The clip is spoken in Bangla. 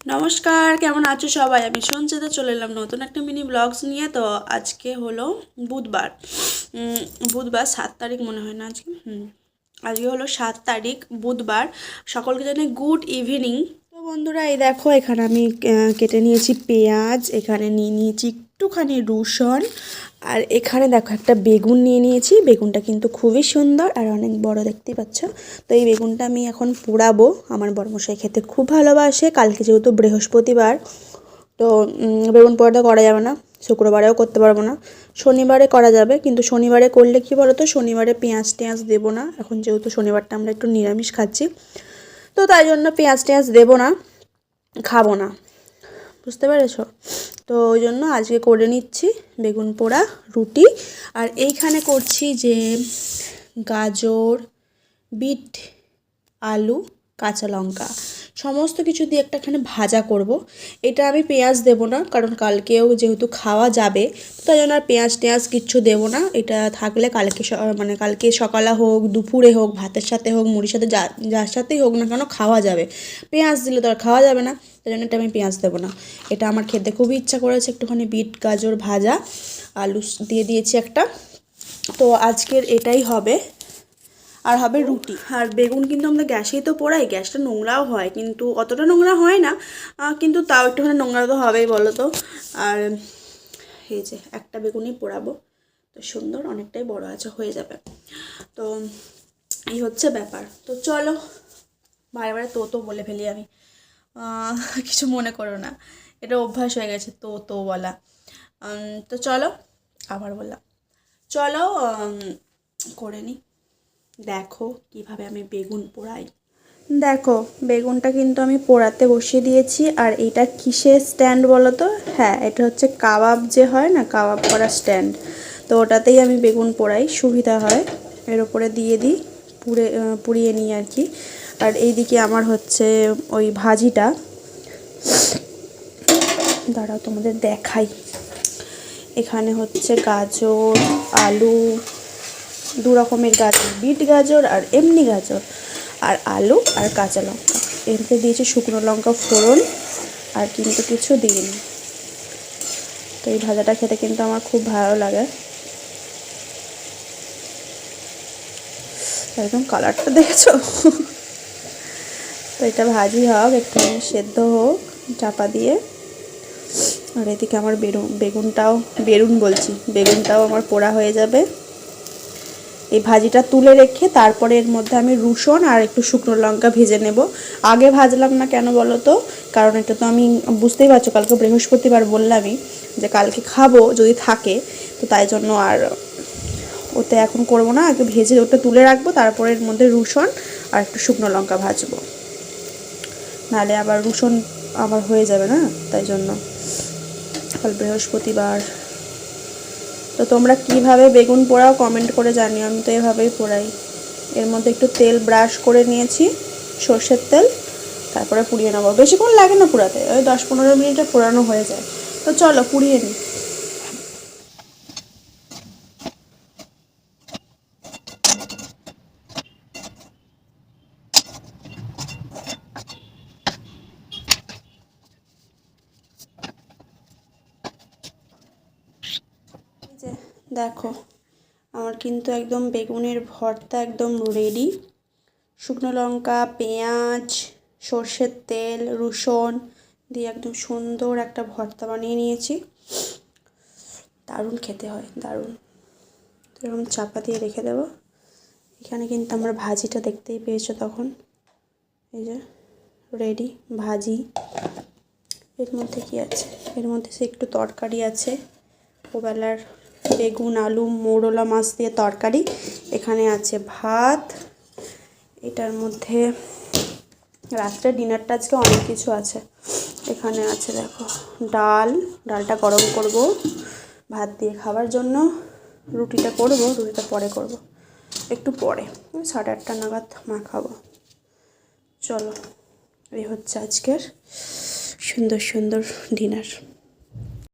নমস্কার, কেমন আছো সবাই? আমি সঞ্চিতা চলে এলাম নতুন একটা মিনি ব্লগস নিয়ে। তো আজকে হলো বুধবার। বুধবার 7 তারিখ মনে হয় না আজকে। আজকে হলো 7 তারিখ বুধবার। সকলকে জানাই গুড ইভিনিং। তো বন্ধুরা, এই দেখো এখানে আমি কেটে নিয়েছি পেঁয়াজ, এখানে নিয়ে নিয়েছি একটুখানি রসুন, আর এখানে দেখো একটা বেগুন নিয়ে নিয়েছি। বেগুনটা কিন্তু খুবই সুন্দর আর অনেক বড়, দেখতেই পাচ্ছ। তো এই বেগুনটা আমি এখন পোড়াবো। আমার বড়মশাই খেতে খুব ভালোবাসে। কালকে যেহেতু বৃহস্পতিবার, তো বেগুন পোড়াটা করা যাবে না, শুক্রবারেও করতে পারবো না, শনিবারে করা যাবে। কিন্তু শনিবারে করলে কি বলো তো, শনিবারে পেঁয়াজ টেঁয়াজ দেবো না। এখন যেহেতু শনিবারটা আমরা একটু নিরামিষ খাচ্ছি, তো তাই জন্য পেঁয়াজ টেঁয়াজ দেবো না, খাবো না, বুঝতে পেরেছ? তো ওই জন্য আজকে করে নিচ্ছি বেগুন পোড়া রুটি। আর এইখানে করছি যে গাজর, বিট, আলু, কাঁচা লঙ্কা সমস্ত কিছু দিয়ে একটাখানে ভাজা করব। এটা আমি পেঁয়াজ দেব না, কারণ কালকেও যেহেতু খাওয়া যাবে, তাই জন্য আর পেঁয়াজ টেঁয়াজ কিচ্ছু দেবো না। এটা থাকলে মানে কালকে সকালে হোক, দুপুরে হোক, ভাতের সাথে হোক, মুড়ির সাথে যার সাথেই হোক না কেন খাওয়া যাবে। পেঁয়াজ দিলে তো আর খাওয়া যাবে না, তাই জন্য এটা আমি পেঁয়াজ দেবো না। এটা আমার খেতে খুবই ইচ্ছা করেছে, একটুখানি বিট গাজর ভাজা, আলু দিয়ে দিয়েছি একটা। তো আজকের এটাই হবে। আর হবে রুটি। আর বেগুন কিন্তু আমরা গ্যাসেই তো পোড়াই, গ্যাসটা নোংরাও হয়, কিন্তু অতটা নোংরা হয় না, কিন্তু তাও একটুখানি নোংরা তো হবেই, বলো তো। আর এই যে একটা বেগুনই পোড়াবো, তো সুন্দর অনেকটাই বড় আছে, হয়ে যাবে। তো এই হচ্ছে ব্যাপার। তো চলো, বারে বারে তো তো বলে ফেলি আমি, কিছু মনে করো না, এটা অভ্যাস হয়ে গেছে তো তো বলা। তো চলো, আবার বললাম, চলো করে নিই। দেখো কিভাবে আমি বেগুন পোড়াই। দেখো বেগুনটা কিন্তু আমি পোড়াতে বসিয়ে দিয়েছি। আর এটা কিসের স্ট্যান্ড বলো তো? হ্যাঁ, এটা হচ্ছে কাবাব যে হয় না, কাবাব করার স্ট্যান্ড। তো ওটাতেই আমি বেগুন পোড়াই, সুবিধা হয়। এর ওপরে দিয়ে দিই, পুড়িয়ে নিই আর কি। আর এইদিকে আমার হচ্ছে ওই ভাজিটা, দাঁড়াও তোমাদের দেখাই। এখানে হচ্ছে গাজর, আলু, দু রকমের গাজর, বিট গাজর আর এমনি গাজর, আর আলু আর কাঁচা লঙ্কা। এতে দিয়েছি শুকনো লঙ্কা ফোড়ন, আর কিন্তু কিছু দিইনি। তো এই ভাজাটা খেতে কিন্তু আমার খুব ভালো লাগে। একদম কালারটা দেখেছো? তো এটা ভাজি হোক, একটু সেদ্ধ হোক চাপা দিয়ে। আর এদিকে আমার বেগুনটাও আমার পোড়া হয়ে যাবে। এই ভাজিটা তুলে রেখে তারপরে এর মধ্যে আমি রসুন আর একটু শুকনো লঙ্কা ভেজে নেব। আগে ভাজলাম না কেন বলো তো? কারণ এটা তো আমি, বুঝতেই পারছো, কালকে বৃহস্পতিবার বললামই যে কালকে খাবো যদি থাকে, তো তাই জন্য আর ওতে এখন করবো না, আগে ভেজে ওটা তুলে রাখবো, তারপরে এর মধ্যে রসুন আর একটু শুকনো লঙ্কা ভাজবো, নাহলে আবার রসুন আবার হয়ে যাবে না, তাই জন্য। কাল বৃহস্পতিবার। তো তোমরা কিভাবে বেগুন পোড়াও কমেন্ট করে জানিও। আমি তো এভাবেই পোড়াই। এর মধ্যে একটু তেল ব্রাশ করে নিয়েছি, সর্ষের তেল, তারপরে পুড়িয়ে নেবো। বেশিক্ষণ লাগে না পোড়াতে, ওই 10-15 মিনিটে পোড়ানো হয়ে যায়। তো চলো পুড়িয়ে নিই। এই যে দেখো, আমার কিন্তু একদম বেগুনের ভর্তা একদম রেডি। শুকনো লঙ্কা, পেঁয়াজ, সর্ষের তেল, রসুন দিয়ে একদম সুন্দর একটা ভর্তা বানিয়ে নিয়েছি। দারুণ খেতে হয়, দারুণ। এরকম চাপা দিয়ে রেখে দেবো। এখানে কিন্তু আমরা ভাজিটা দেখতেই পেয়েছো তখন, এই যে রেডি ভাজি। এর মধ্যে কি আছে? এর মধ্যে সে একটু তরকারি আছে, ওবেলার বেগুন আলু মৌরলা মাছ দিয়ে তরকারি। এখানে আছে ভাত। এটার মধ্যে রাত্রে ডিনারটা আজকে অনেক কিছু আছে। এখানে আছে দেখো ডালটা গরম করব ভাত দিয়ে খাবার জন্য। রুটিটা পরে করব, একটু পরে 8:30 নাগাদ মাখাবো। চলো, এই হচ্ছে আজকের সুন্দর সুন্দর ডিনার।